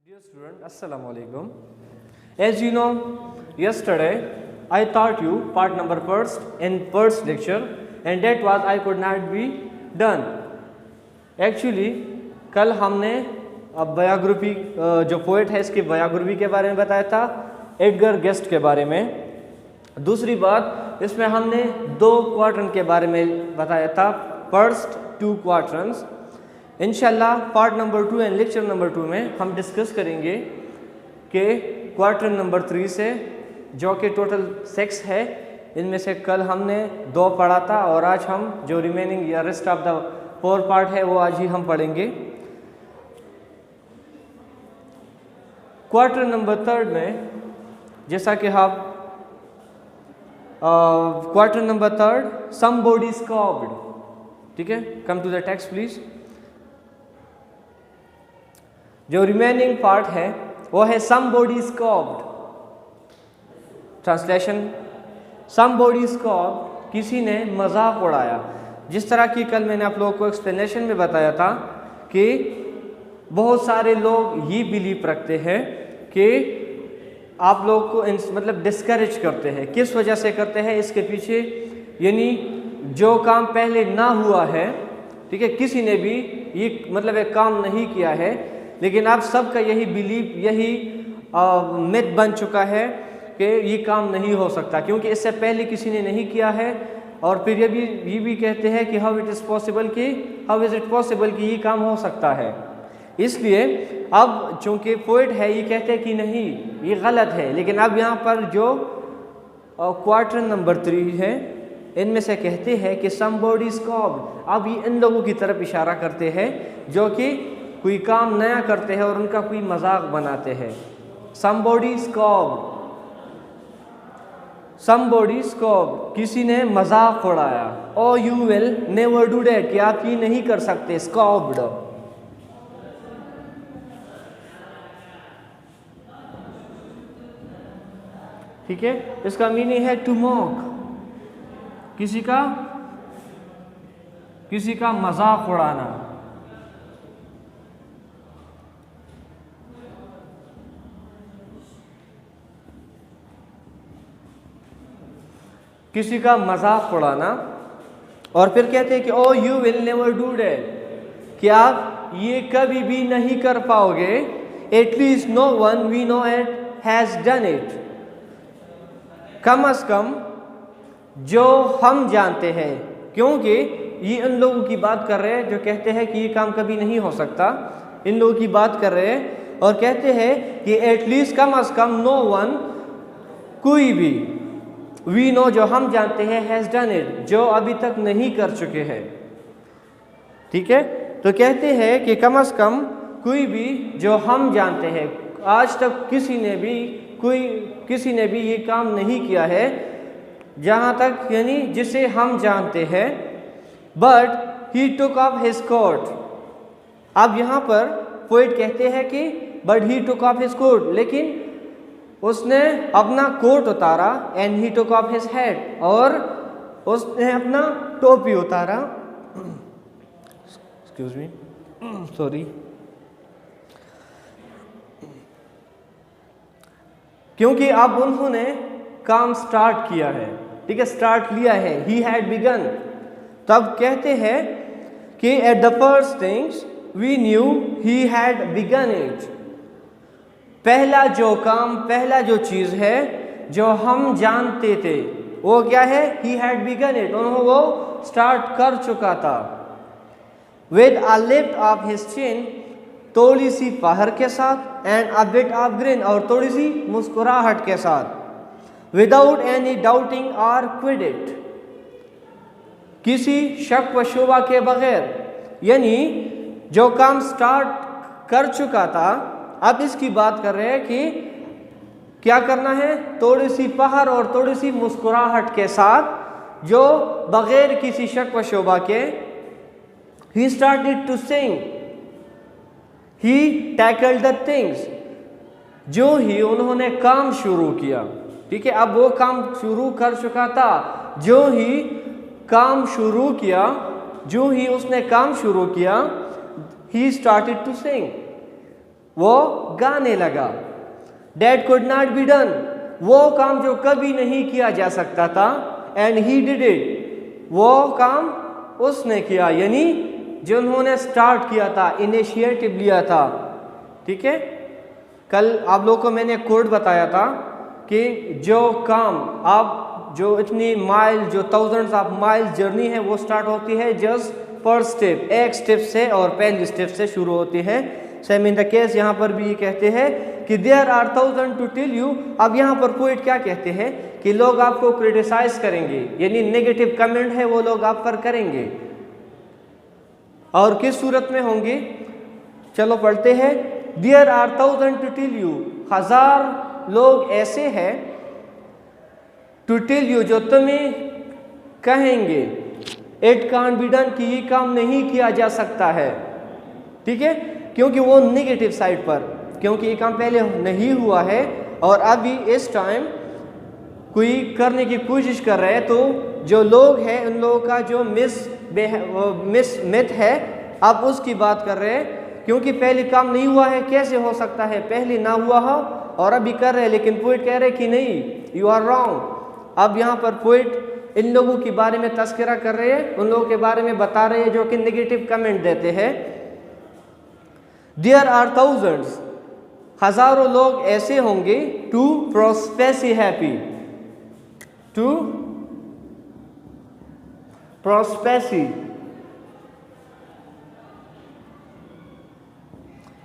Dear student, Assalamu alaikum. As you know, yesterday I taught you part number first in first lecture, and that was I could not be done. Actually, कल हमने biography जो poet है इसकी biography के बारे में बताया था, एडगर गेस्ट के बारे में. दूसरी बात, इसमें हमने दो क्वार्टन के बारे में बताया था, फर्स्ट टू क्वार्टन्स. इंशाल्लाह part number 2 and lecture number 2 में हम डिस्कस करेंगे कि क्वार्टर नंबर 3 से जो कि टोटल 6 है, इनमें से कल हमने 2 पढ़ा था और आज हम जो रिमेनिंग या रेस्ट ऑफ द 4 पार्ट है वो आज ही हम पढ़ेंगे. क्वार्टर नंबर 3 में जैसा कि आप quarter number 3 somebody is called. ठीक है, come to the text please. जो रिमेनिंग पार्ट है वो है somebody is called. Translation, somebody is called, किसी ने मजाक उड़ाया. जिस तरह की कल मैंने आप लोगों को एक्सप्लेनेशन में बताया था कि बहुत सारे लोग ये बिलीव रखते हैं कि आप लोग को मतलब डिस्करेज करते हैं. किस वजह से करते हैं, इसके पीछे यानी जो काम पहले ना हुआ है, ठीक है, किसी ने भी ये मतलब एक काम नहीं किया है, लेकिन अब सबका यही बिलीव, यही मिथ बन चुका है कि ये काम नहीं हो सकता क्योंकि इससे पहले किसी ने नहीं किया है. और फिर ये भी कहते हैं कि हाउ इज़ इट पॉसिबल कि ये काम हो सकता है. इसलिए अब चूंकि पोएट है ये कहते हैं कि नहीं ये गलत है, लेकिन अब यहाँ पर जो क्वार्टर नंबर 3 है इनमें से कहते हैं कि समबॉडी इज कॉल्ड. अब ये इन लोगों की तरफ इशारा करते हैं जो कि कोई काम नया करते हैं और उनका कोई मजाक बनाते हैं. Somebody is called, somebody is called, किसी ने मजाक उड़ाया. Oh you will never do that, कि आप ये नहीं कर सकते. स्कॉब्ड, ठीक है, इसका मीनिंग है टू मॉक, किसी का मजाक उड़ाना. किसी का मजाक उड़ाना. और फिर कहते हैं कि oh you will never do that, कि आप ये कभी भी नहीं कर पाओगे. At least no one we know it has done it, come as come जो हम जानते हैं. क्योंकि ये इन लोगों की बात कर रहे हैं जो कहते हैं कि ये काम कभी नहीं हो सकता. इन लोगों की बात कर रहे हैं और कहते हैं कि एटलीस्ट कम अज कम नो वन, कोई भी, वी नो जो हम जानते हैं, हैज़ डन इट, जो अभी तक नहीं कर चुके हैं. ठीक है, तो कहते हैं कि कम अज कम कोई भी जो हम जानते हैं, आज तक किसी ने भी ये काम नहीं किया है जहाँ तक यानी जिसे हम जानते हैं. But he took off his coat. अब यहाँ पर पोएट कहते हैं कि but he took off his coat, लेकिन उसने अपना कोट उतारा. And he took off his head, और उसने अपना टोपी उतारा. Excuse me, sorry. क्योंकि अब उन्होंने काम स्टार्ट किया है, ठीक है, स्टार्ट लिया है. He had begun. तब कहते हैं कि at the first things we knew he had begun it. पहला जो काम, पहला जो चीज़ है जो हम जानते थे वो क्या है, ही हैड बिगन इट, उन्होंने वो स्टार्ट कर चुका था. With a lift of his chin, थोड़ी सी पहर के साथ. And a bit of grin, और थोड़ी सी मुस्कुराहट के साथ. विदाउट एनी डाउटिंग और क्विडिट, किसी शक व शुबा के बगैर. यानी जो काम स्टार्ट कर चुका था, अब इसकी बात कर रहे हैं कि क्या करना है, थोड़ी सी पहर और थोड़ी सी मुस्कुराहट के साथ, जो बगैर किसी शक व शुबा के. He started to sing, he tackled the things, जो ही उन्होंने काम शुरू किया. ठीक है, अब वो काम शुरू कर चुका था. जो ही काम शुरू किया, जो ही उसने काम शुरू किया, ही स्टार्टेड टू सिंग, वो गाने लगा। That could not be done, वो काम जो कभी नहीं किया जा सकता था, and he did it, वो काम उसने किया, यानी जिन्होंने स्टार्ट किया था, इनिशिएटिव लिया था। ठीक है, कल आप लोगों को मैंने कोड बताया था कि जो काम आप जो इतनी माइल जो थाउजेंड्स ऑफ माइल जर्नी है वो स्टार्ट होती है जस्ट फर्स्ट स्टेप, एक स्टेप से और पहली स्टेप से शुरू होती है। सेम इन द केस यहाँ पर भी ये कहते हैं कि there are thousand to tell you. अब यहाँ पर पोइट क्या कहते हैं कि लोग आपको क्रिटिसाइज करेंगे, यानी नेगेटिव कमेंट है वो लोग आप पर करेंगे, और किस सूरत में होंगे? चलो पढ़ते हैं। There are thousand to tell you, 1000 लोग ऐसे हैं, टू टेल यू जो तुम्हें कहेंगे, इट कांट बी डन कि ये काम नहीं किया जा सकता है। ठीक है, क्योंकि वो नेगेटिव साइड पर, क्योंकि ये काम पहले नहीं हुआ है और अभी इस टाइम कोई करने की कोशिश कर रहे हैं, तो जो लोग हैं उन लोगों का जो मिथ है आप उसकी बात कर रहे हैं, क्योंकि पहले काम नहीं हुआ है, कैसे हो सकता है पहले ना हुआ हो और अभी कर रहे हैं। लेकिन पोइट कह रहे हैं कि नहीं, यू आर रॉन्ग। अब यहाँ पर पोइट इन लोगों के बारे में तस्करा कर रहे हैं, उन लोगों के बारे में बता रहे हैं जो कि नेगेटिव कमेंट देते हैं। देयर आर थाउजेंड्स, 1000 लोग ऐसे होंगे, टू प्रोस्पेसी हैप्पी, टू प्रोस्पेसी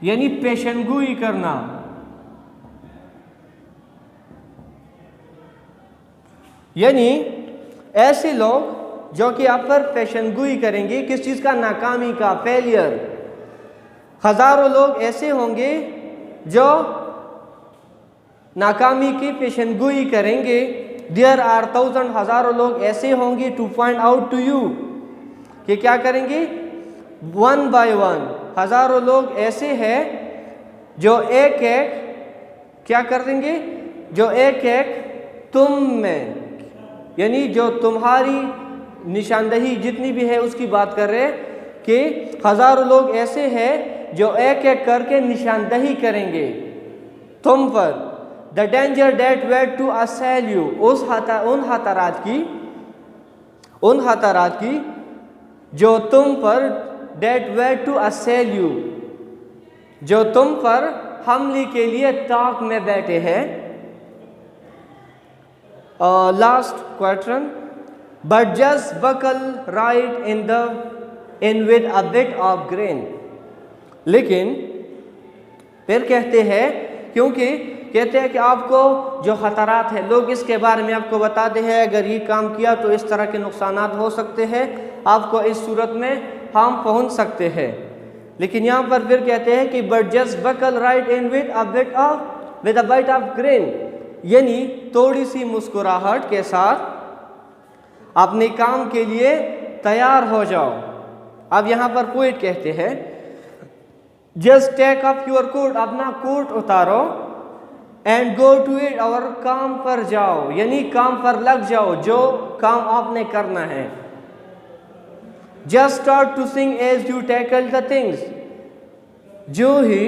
यानी पेशेंटगोई करना, यानी ऐसे लोग जो कि आप पर पेशेंटगोई करेंगे, किस चीज का? नाकामी का, फेलियर। 1000 लोग ऐसे होंगे जो नाकामी की पेशेंटगोई करेंगे। देयर आर थाउजेंड, 1000 लोग ऐसे होंगे, to point out to you, कि क्या करेंगे? वन बाय वन, 1000 लोग ऐसे हैं जो एक एक क्या कर देंगे? जो एक एक तुम में, यानी जो तुम्हारी निशानदही जितनी भी है उसकी बात कर रहे हैं कि 1000 लोग ऐसे हैं जो एक एक करके निशानदही करेंगे तुम पर। The danger that wait to assail you, उन हतारात की जो तुम पर, that wait to assail you, जो तुम पर हमले के लिए ताक में बैठे हैं। Last question, but just buckle right in with a bit of grin. लेकिन फिर कहते हैं, क्योंकि कहते हैं कि आपको जो खतरात है, लोग इसके बारे में आपको बताते हैं अगर ये काम किया तो इस तरह के नुकसानात हो सकते हैं, आपको इस सूरत में हम पहुंच सकते हैं। लेकिन यहाँ पर फिर कहते हैं कि but just buckle right in with a bite of grin, यानी थोड़ी सी मुस्कुराहट के साथ अपने काम के लिए तैयार हो जाओ। अब यहाँ पर पोइट कहते हैं, just take up your coat, अपना कोट उतारो, एंड गो टू इट, और काम पर जाओ, यानी काम पर लग जाओ, जो काम आपने करना है। Just start to sing as you tackle the things, जो ही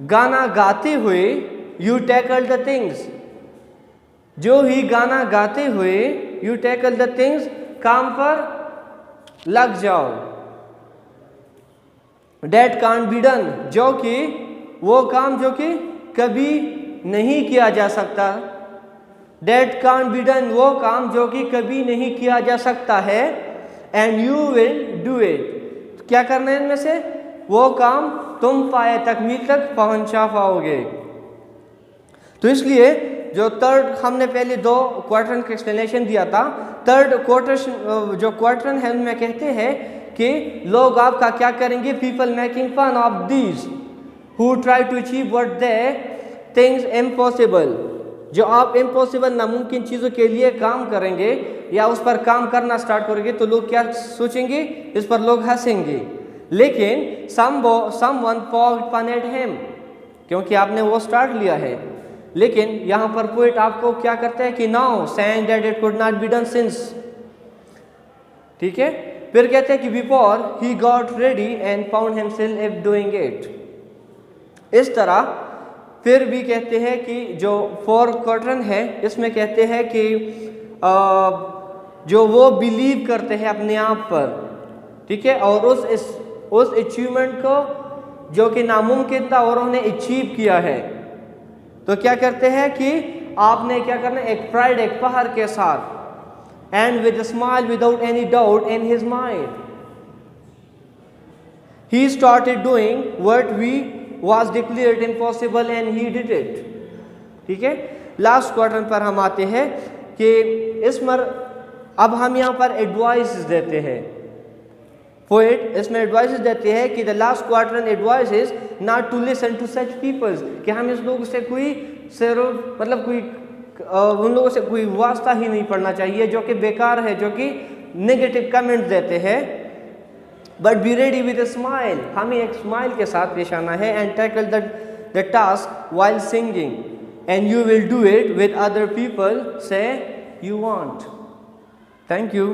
गाना गाते हुए, यू टैकल द थिंग्स, जो ही गाना गाते हुए, यू टैकल द थिंग्स, काम पर लग जाओ। डेट कांट बी डन, जो कि वो काम जो कि कभी नहीं किया जा सकता। डेट कांट बी डन, वो काम जो कि कभी नहीं किया जा सकता है। And you will do it, क्या करना है इनमें से? वो काम तुम पाए तकमील तक पहुंचा पाओगे। तो इसलिए जो थर्ड, हमने पहले 2 क्वार्टरन का एक्सप्लेनेशन दिया था, थर्ड क्वार्टर जो क्वार्टरन है उनमें कहते हैं कि लोग आपका क्या करेंगे? People making fun of these who try to achieve what they things impossible, जो आप इम्पॉसिबल नामुमकिन चीज़ों के लिए काम करेंगे या उस पर काम करना स्टार्ट करेंगे तो लोग क्या सोचेंगे? इस पर लोग हंसेंगे। लेकिन समवन पॉक्ड फन एट हिम, क्योंकि आपने वो स्टार्ट लिया है। लेकिन यहाँ पर पोइट आपको क्या करता है कि now saying that it could not be done since, ठीक है। फिर कहते हैं कि before he got ready and found himself doing it, इस तरह फिर भी कहते हैं कि जो 4 क्वाड्रेंट है इसमें कहते हैं कि जो वो बिलीव करते हैं अपने आप पर, ठीक है, और उस अचीवमेंट को जो कि नामुमकिन था और उन्होंने अचीव किया है, तो क्या करते हैं कि आपने क्या करना है, एक प्राइड, एक फखर के साथ, and with a smile without any doubt in his mind he started doing what we was declared impossible and he did it. ठीक है, लास्ट क्वार्टर पर हम आते हैं कि अब हम यहाँ पर एडवाइस देते हैं। पोएट इसमें एडवाइस देते हैं कि the last quarter advice is not to listen to such peoples, कि हम इस लोगों से कोई सिर्फ मतलब कोई उन लोगों से कोई वास्ता ही नहीं पढ़ना चाहिए जो कि बेकार है, जो कि नेगेटिव कमेंट देते हैं। But be ready with a smile, हमें एक स्माइल के साथ पेश आना है, and tackle the task while singing and you will do it with other people से यू वांट। Thank you.